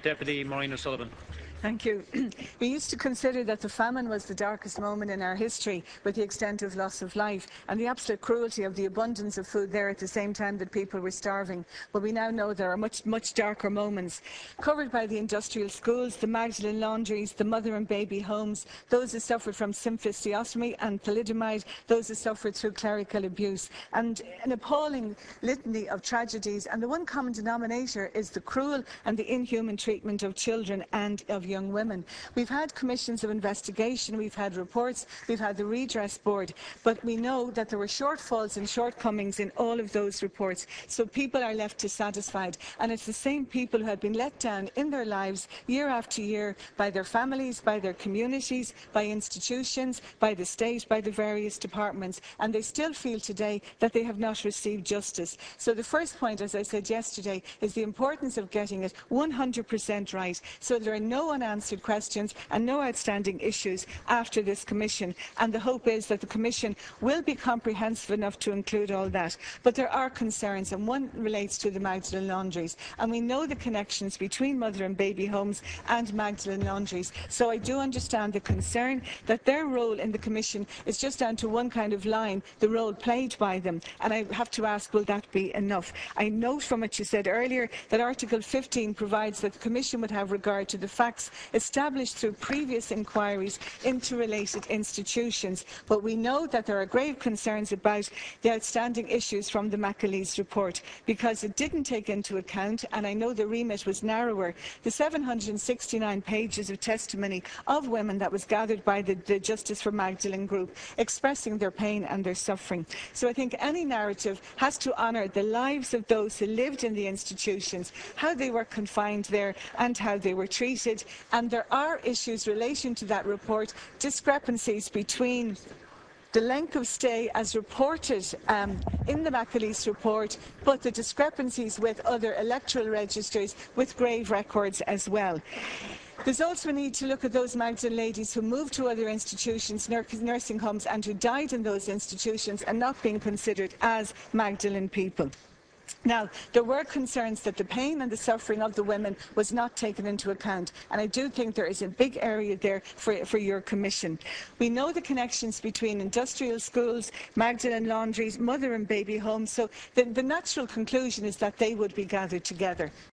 Deputy Maureen O'Sullivan. Thank you. We used to consider that the famine was the darkest moment in our history, with the extent of loss of life and the absolute cruelty of the abundance of food there at the same time that people were starving. But we now know there are much darker moments. Covered by the industrial schools, the Magdalene laundries, the mother and baby homes, those who suffered from symphysiotomy and thalidomide, those who suffered through clerical abuse, and an appalling litany of tragedies. And the one common denominator is the cruel and the inhuman treatment of children and of young women. We've had commissions of investigation, we've had reports, we've had the redress board, but we know that there were shortfalls and shortcomings in all of those reports. So people are left dissatisfied, and it's the same people who had been let down in their lives year after year by their families, by their communities, by institutions, by the state, by the various departments, and they still feel today that they have not received justice. So the first point, as I said yesterday, is the importance of getting it 100% right, so there are no unanswered questions and no outstanding issues after this commission, and the hope is that the commission will be comprehensive enough to include all that. But there are concerns, and one relates to the Magdalene laundries, and we know the connections between mother and baby homes and Magdalene laundries. So I do understand the concern that their role in the commission is just down to one kind of line, the role played by them, and I have to ask, will that be enough? I note from what you said earlier that Article 15 provides that the commission would have regard to the facts established through previous inquiries into related institutions, but we know that there are grave concerns about the outstanding issues from the McAleese report, because it didn't take into account, and I know the remit was narrower, the 769 pages of testimony of women that was gathered by the Justice for Magdalene group, expressing their pain and their suffering. So I think any narrative has to honour the lives of those who lived in the institutions, how they were confined there and how they were treated. And there are issues relating to that report, discrepancies between the length of stay as reported in the McAleese report, but the discrepancies with other electoral registers with grave records as well. There's also a need to look at those Magdalene ladies who moved to other institutions, nursing homes, and who died in those institutions and not being considered as Magdalene people. Now, there were concerns that the pain and the suffering of the women was not taken into account, and I do think there is a big area there for your commission. We know the connections between industrial schools, Magdalene laundries, mother and baby homes, so the natural conclusion is that they would be gathered together.